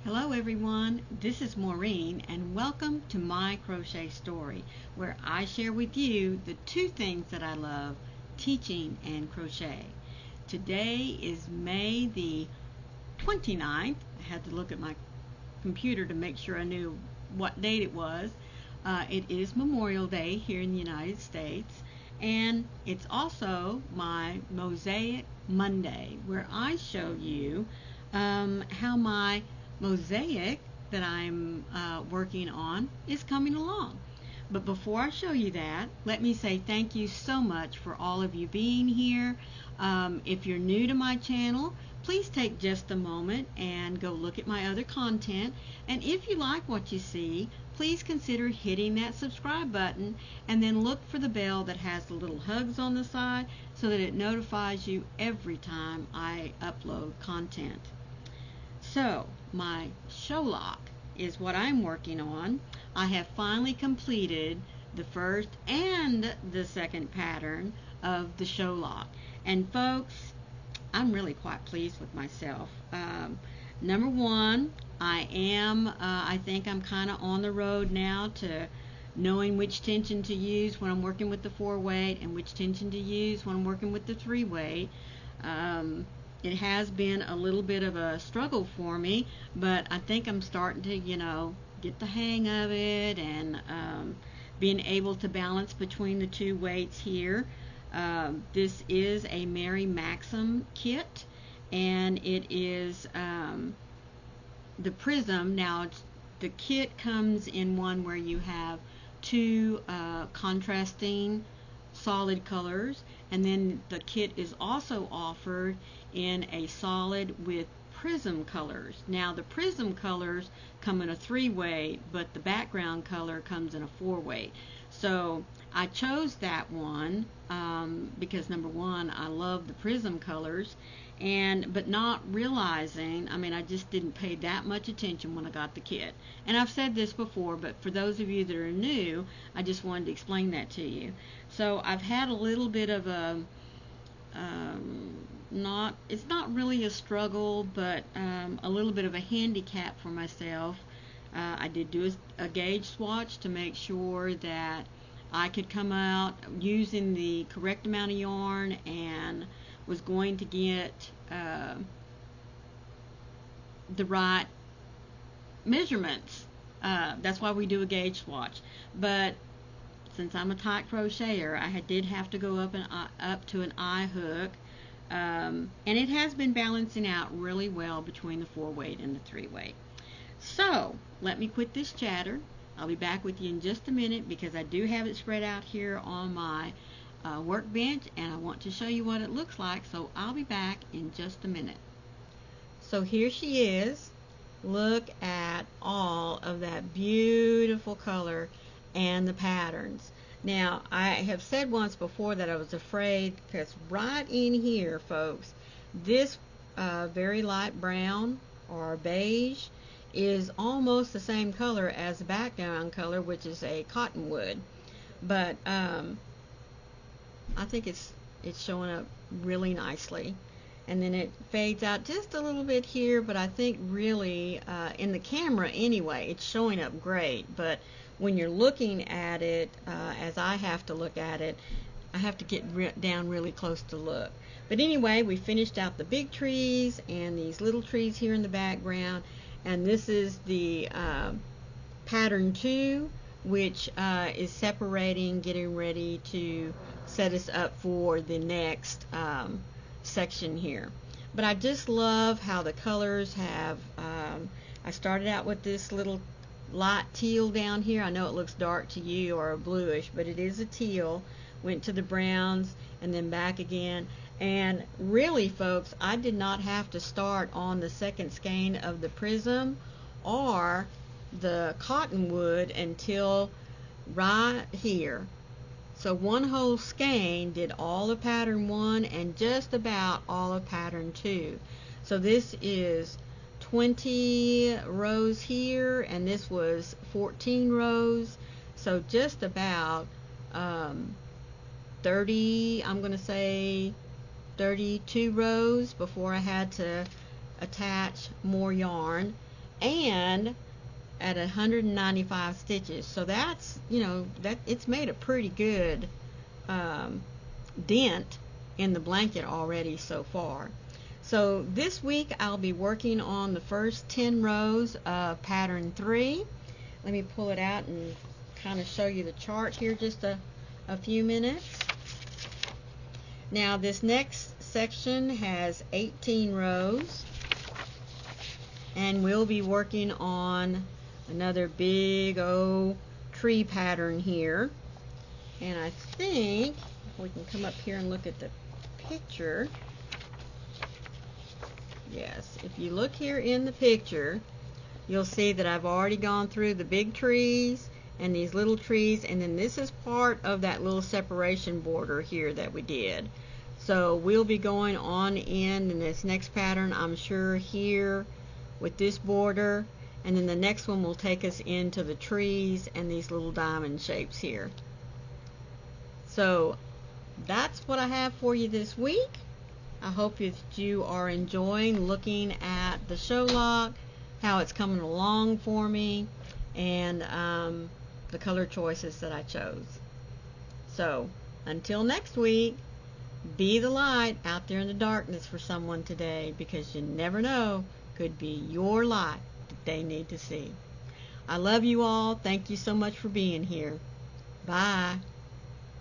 Hello everyone, this is Maureen and welcome to my crochet story where I share with you the two things that I love, teaching and crochet. Today is May the 29th. I had to look at my computer to make sure I knew what date it was. It is Memorial Day here in the United States, and it's also my MOSAIC Monday where I show you how my mosaic that I'm working on is coming along. But before I show you that, let me say thank you so much for all of you being here. If you're new to my channel, please take just a moment and go look at my other content. And if you like what you see, please consider hitting that subscribe button and then look for the bell that has the little hugs on the side so that it notifies you every time I upload content. So, my Sholack is what I'm working on. I have finally completed the first and the second pattern of the Sholack. And folks, I'm really quite pleased with myself. Number one, I think I'm kind of on the road now to knowing which tension to use when I'm working with the 4-weight and which tension to use when I'm working with the 3-weight. It has been a little bit of a struggle for me, but I think I'm starting to, get the hang of it and being able to balance between the two weights here. This is a Mary Maxim kit, and it is the prism. Now, the kit comes in one where you have two contrasting solid colors, and then the kit is also offered in a solid with prism colors. Now the prism colors come in a 3-weight, but the background color comes in a 4-weight. So I chose that one because number one, I love the prism colors, but not realizing, I just didn't pay that much attention when I got the kit. And I've said this before, but for those of you that are new, I just wanted to explain that to you. So I've had a little bit of a it's not really a struggle, but a little bit of a handicap for myself. I did do a gauge swatch to make sure that I could come out using the correct amount of yarn and was going to get the right measurements. That's why we do a gauge swatch. But since I'm a tight crocheter, I did have to go up to an eye hook. And it has been balancing out really well between the 4-weight and the 3-weight. So, let me quit this chatter. I'll be back with you in just a minute because I do have it spread out here on my workbench, and I want to show you what it looks like, so I'll be back in just a minute. So here she is. Look at all of that beautiful color and the patterns. Now, I have said once before that I was afraid because right in here, folks, this very light brown or beige is almost the same color as the background color, which is a cottonwood. But I think it's showing up really nicely. And then it fades out just a little bit here, but I think really in the camera anyway, it's showing up great. But when you're looking at it, as I have to look at it, I have to get down really close to look. But anyway, we finished out the big trees and these little trees here in the background. And this is the pattern 2, which is separating, getting ready to set us up for the next section here. But I just love how the colors have I started out with this little light teal down here. I know it looks dark to you or a bluish, but it is a teal. Went to the browns and then back again. And really, folks, I did not have to start on the second skein of the prism or the cottonwood until right here. So one whole skein did all of pattern 1 and just about all of pattern 2. So this is 20 rows here, and this was 14 rows. So just about 30, I'm going to say 32 rows before I had to attach more yarn. and at 195 stitches. So that's, that it's made a pretty good dent in the blanket already so far. So this week I'll be working on the first 10 rows of pattern 3. Let me pull it out and kind of show you the chart here just a few minutes. Now this next section has 18 rows, and we'll be working on another big old tree pattern here. And I think we can come up here and look at the picture. Yes, if you look here in the picture, you'll see that I've already gone through the big trees and these little trees, and then this is part of that little separation border here that we did. So we'll be going on in this next pattern, I'm sure, here with this border, and then the next one will take us into the trees and these little diamond shapes here. So that's what I have for you this week. I hope that you are enjoying looking at the Sholack, how it's coming along for me, and the color choices that I chose. So until next week, be the light out there in the darkness for someone today, because you never know, could be your light that they need to see. I love you all. Thank you so much for being here. Bye.